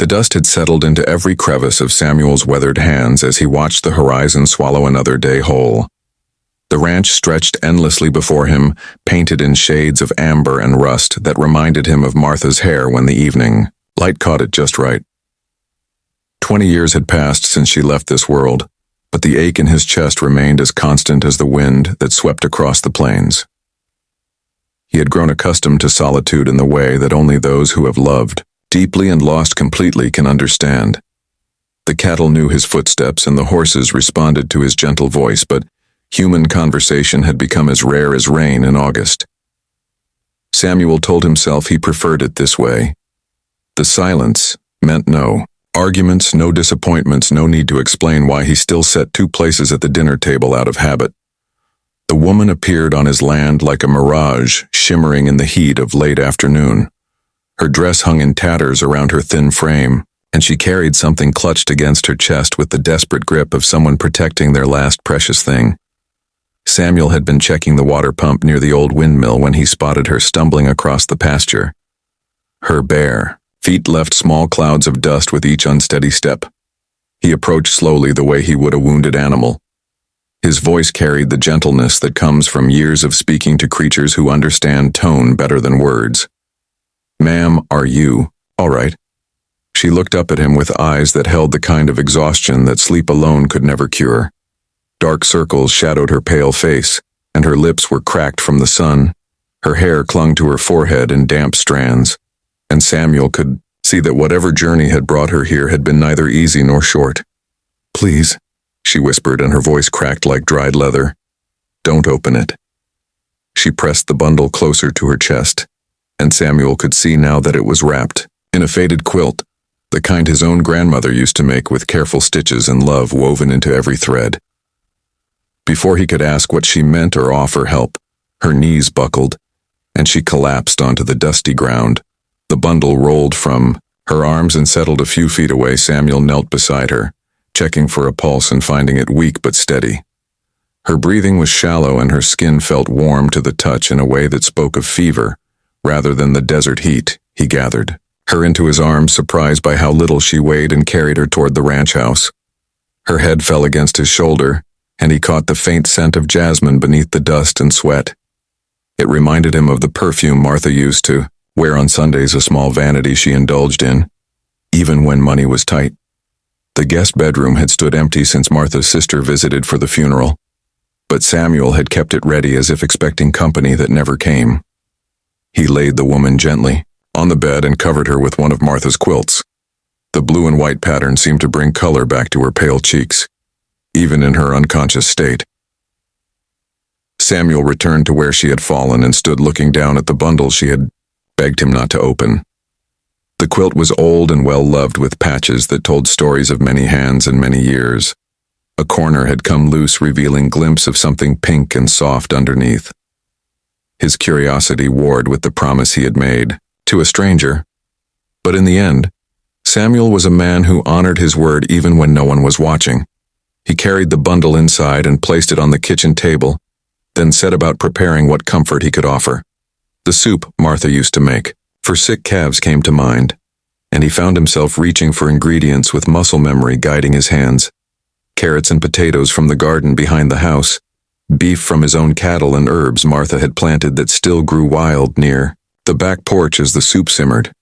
The dust had settled into every crevice of Samuel's weathered hands as he watched the horizon swallow another day whole. The ranch stretched endlessly before him, painted in shades of amber and rust that reminded him of Martha's hair when the evening light caught it just right. 20 years had passed since she left this world, but the ache in his chest remained as constant as the wind that swept across the plains. He had grown accustomed to solitude in the way that only those who have loved deeply and lost completely can understand. The cattle knew his footsteps and the horses responded to his gentle voice, but human conversation had become as rare as rain in August. Samuel told himself he preferred it this way. The silence meant no arguments, no disappointments, no need to explain why he still set two places at the dinner table out of habit. The woman appeared on his land like a mirage, shimmering in the heat of late afternoon. Her dress hung in tatters around her thin frame, and she carried something clutched against her chest with the desperate grip of someone protecting their last precious thing. Samuel had been checking the water pump near the old windmill when he spotted her stumbling across the pasture. Her bare feet left small clouds of dust with each unsteady step. He approached slowly the way he would a wounded animal. His voice carried the gentleness that comes from years of speaking to creatures who understand tone better than words. "Ma'am, are you all right?" She looked up at him with eyes that held the kind of exhaustion that sleep alone could never cure. Dark circles shadowed her pale face, and her lips were cracked from the sun. Her hair clung to her forehead in damp strands, and Samuel could see that whatever journey had brought her here had been neither easy nor short. "Please," she whispered, and her voice cracked like dried leather. "Don't open it." She pressed the bundle closer to her chest, and Samuel could see now that it was wrapped in a faded quilt, the kind his own grandmother used to make with careful stitches and love woven into every thread. Before he could ask what she meant or offer help, her knees buckled, and she collapsed onto the dusty ground. The bundle rolled from her arms and settled a few feet away. Samuel knelt beside her, checking for a pulse and finding it weak but steady. Her breathing was shallow and her skin felt warm to the touch in a way that spoke of fever, rather than the desert heat. He gathered her into his arms, surprised by how little she weighed, and carried her toward the ranch house. Her head fell against his shoulder, and he caught the faint scent of jasmine beneath the dust and sweat. It reminded him of the perfume Martha used to wear on Sundays, a small vanity she indulged in, even when money was tight. The guest bedroom had stood empty since Martha's sister visited for the funeral, but Samuel had kept it ready as if expecting company that never came. He laid the woman gently on the bed and covered her with one of Martha's quilts. The blue and white pattern seemed to bring color back to her pale cheeks, even in her unconscious state. Samuel returned to where she had fallen and stood looking down at the bundle she had begged him not to open. The quilt was old and well-loved, with patches that told stories of many hands and many years. A corner had come loose, revealing a glimpse of something pink and soft underneath. His curiosity warred with the promise he had made to a stranger. But in the end, Samuel was a man who honored his word even when no one was watching. He carried the bundle inside and placed it on the kitchen table, then set about preparing what comfort he could offer. The soup Martha used to make for sick calves came to mind, and he found himself reaching for ingredients with muscle memory guiding his hands. Carrots and potatoes from the garden behind the house, beef from his own cattle, and herbs Martha had planted that still grew wild near the back porch as the soup simmered.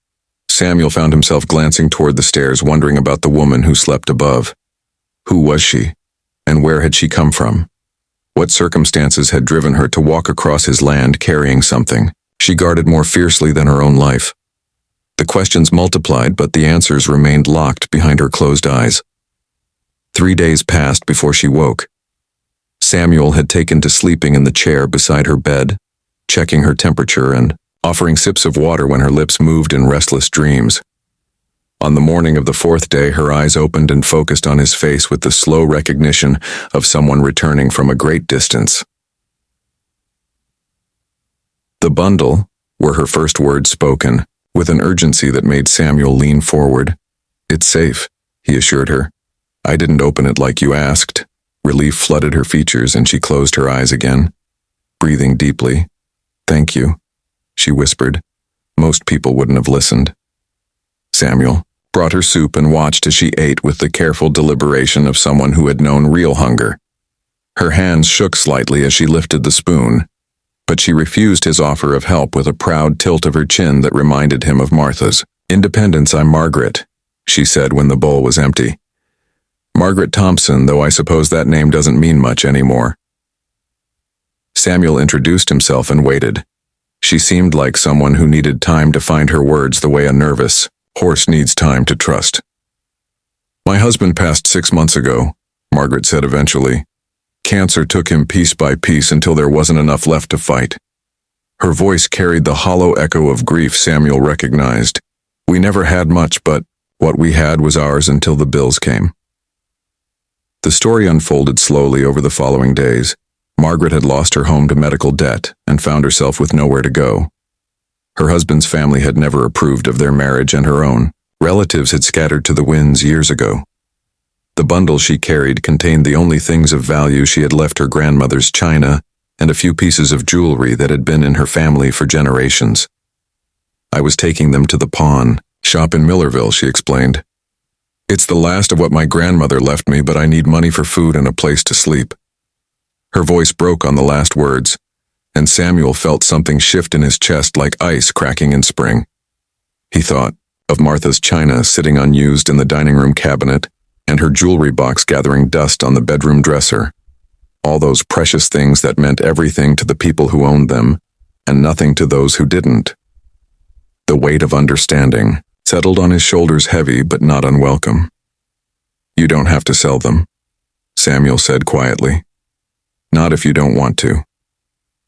Samuel found himself glancing toward the stairs, wondering about the woman who slept above. Who was she, and where had she come from? What circumstances had driven her to walk across his land carrying something she guarded more fiercely than her own life? The questions multiplied, but the answers remained locked behind her closed eyes. 3 days passed before she woke. Samuel had taken to sleeping in the chair beside her bed, checking her temperature and offering sips of water when her lips moved in restless dreams. On the morning of the 4th day, her eyes opened and focused on his face with the slow recognition of someone returning from a great distance. "The bundle," were her first words, spoken with an urgency that made Samuel lean forward. "It's safe," he assured her. "I didn't open it like you asked." Relief flooded her features and she closed her eyes again, breathing deeply. "Thank you," she whispered. Most people wouldn't have listened. "Samuel, brought her soup and watched as she ate with the careful deliberation of someone who had known real hunger. Her hands shook slightly as she lifted the spoon, but she refused his offer of help with a proud tilt of her chin that reminded him of Martha's. "Independence, I'm Margaret," she said when the bowl was empty. "Margaret Thompson, though I suppose that name doesn't mean much anymore." Samuel introduced himself and waited. She seemed like someone who needed time to find her words the way a nervous horse needs time to trust. "My husband passed 6 months ago," Margaret said eventually. "Cancer took him piece by piece until there wasn't enough left to fight." Her voice carried the hollow echo of grief Samuel recognized. "We never had much, but what we had was ours until the bills came." The story unfolded slowly over the following days. Margaret had lost her home to medical debt and found herself with nowhere to go. Her husband's family had never approved of their marriage, and her own relatives had scattered to the winds years ago. The bundle she carried contained the only things of value she had left her grandmother's china and a few pieces of jewelry that had been in her family for generations. "I was taking them to the pawn shop in Millerville," she explained. "It's the last of what my grandmother left me, but I need money for food and a place to sleep." Her voice broke on the last words, and Samuel felt something shift in his chest like ice cracking in spring. He thought of Martha's china sitting unused in the dining room cabinet and her jewelry box gathering dust on the bedroom dresser. All those precious things that meant everything to the people who owned them, and nothing to those who didn't. The weight of understanding settled on his shoulders, heavy but not unwelcome. "You don't have to sell them," Samuel said quietly. "Not if you don't want to."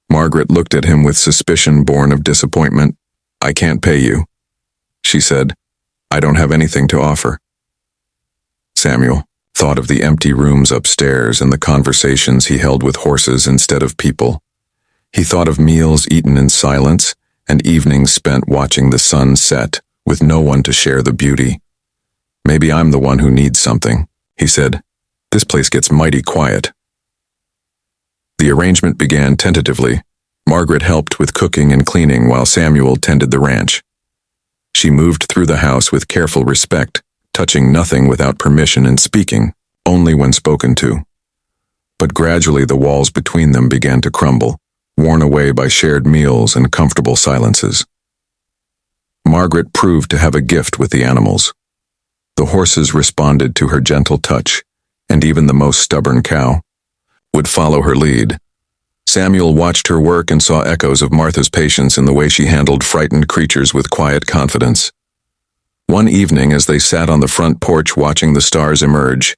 Margaret looked at him with suspicion born of disappointment. "I can't pay you," she said. "I don't have anything to offer." Samuel thought of the empty rooms upstairs and the conversations he held with horses instead of people. He thought of meals eaten in silence and evenings spent watching the sun set with no one to share the beauty. "Maybe I'm the one who needs something," he said. "This place gets mighty quiet." The arrangement began tentatively. Margaret helped with cooking and cleaning while Samuel tended the ranch. She moved through the house with careful respect, touching nothing without permission and speaking only when spoken to. But gradually the walls between them began to crumble, worn away by shared meals and comfortable silences. Margaret proved to have a gift with the animals. The horses responded to her gentle touch, and even the most stubborn cow would follow her lead. Samuel watched her work and saw echoes of Martha's patience in the way she handled frightened creatures with quiet confidence. One evening, as they sat on the front porch watching the stars emerge,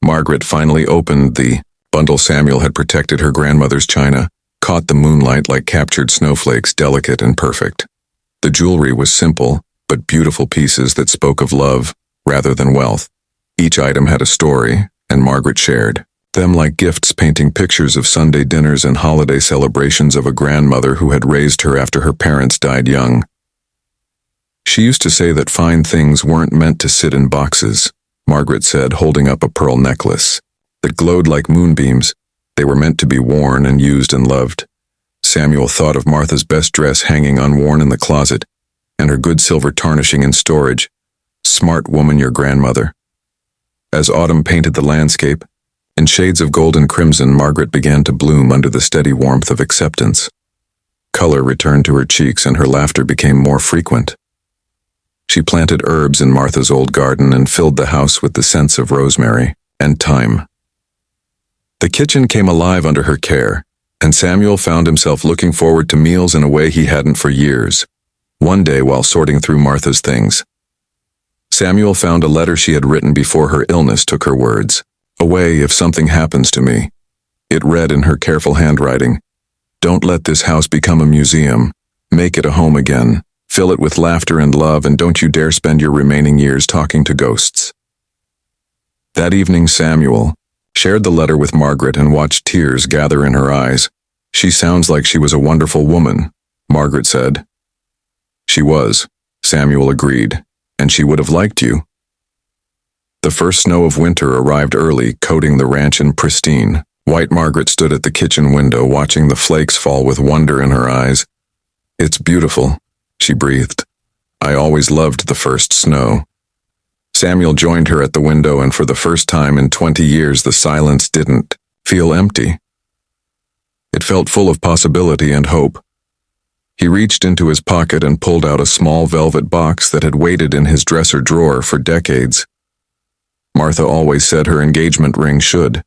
Margaret finally opened the bundle Samuel had protected her grandmother's china, caught the moonlight like captured snowflakes, delicate and perfect. The jewelry was simple, but beautiful pieces that spoke of love rather than wealth. Each item had a story, and Margaret shared them like gifts, painting pictures of Sunday dinners and holiday celebrations of a grandmother who had raised her after her parents died young. "She used to say that fine things weren't meant to sit in boxes," Margaret said, holding up a pearl necklace that glowed like moonbeams. "They were meant to be worn and used and loved." Samuel thought of Martha's best dress hanging unworn in the closet, and her good silver tarnishing in storage. Smart woman, your grandmother. As autumn painted the landscape, in shades of gold and crimson, Margaret began to bloom under the steady warmth of acceptance. Color returned to her cheeks and her laughter became more frequent. She planted herbs in Martha's old garden and filled the house with the scents of rosemary and thyme. The kitchen came alive under her care, and Samuel found himself looking forward to meals in a way he hadn't for years. One day, while sorting through Martha's things, Samuel found a letter she had written before her illness took her words. "Away if something happens to me." It read in her careful handwriting, "Don't let this house become a museum. Make it a home again. Fill it with laughter and love, and don't you dare spend your remaining years talking to ghosts." That evening, Samuel shared the letter with Margaret and watched tears gather in her eyes. "She sounds like she was a wonderful woman," Margaret said. "She was," Samuel agreed, "and she would have liked you." The first snow of winter arrived early, coating the ranch in pristine. White Margaret stood at the kitchen window, watching the flakes fall with wonder in her eyes. "It's beautiful," she breathed. "I always loved the first snow." Samuel joined her at the window, and for the first time in 20 years the silence didn't feel empty. It felt full of possibility and hope. He reached into his pocket and pulled out a small velvet box that had waited in his dresser drawer for decades. Martha always said her engagement ring should.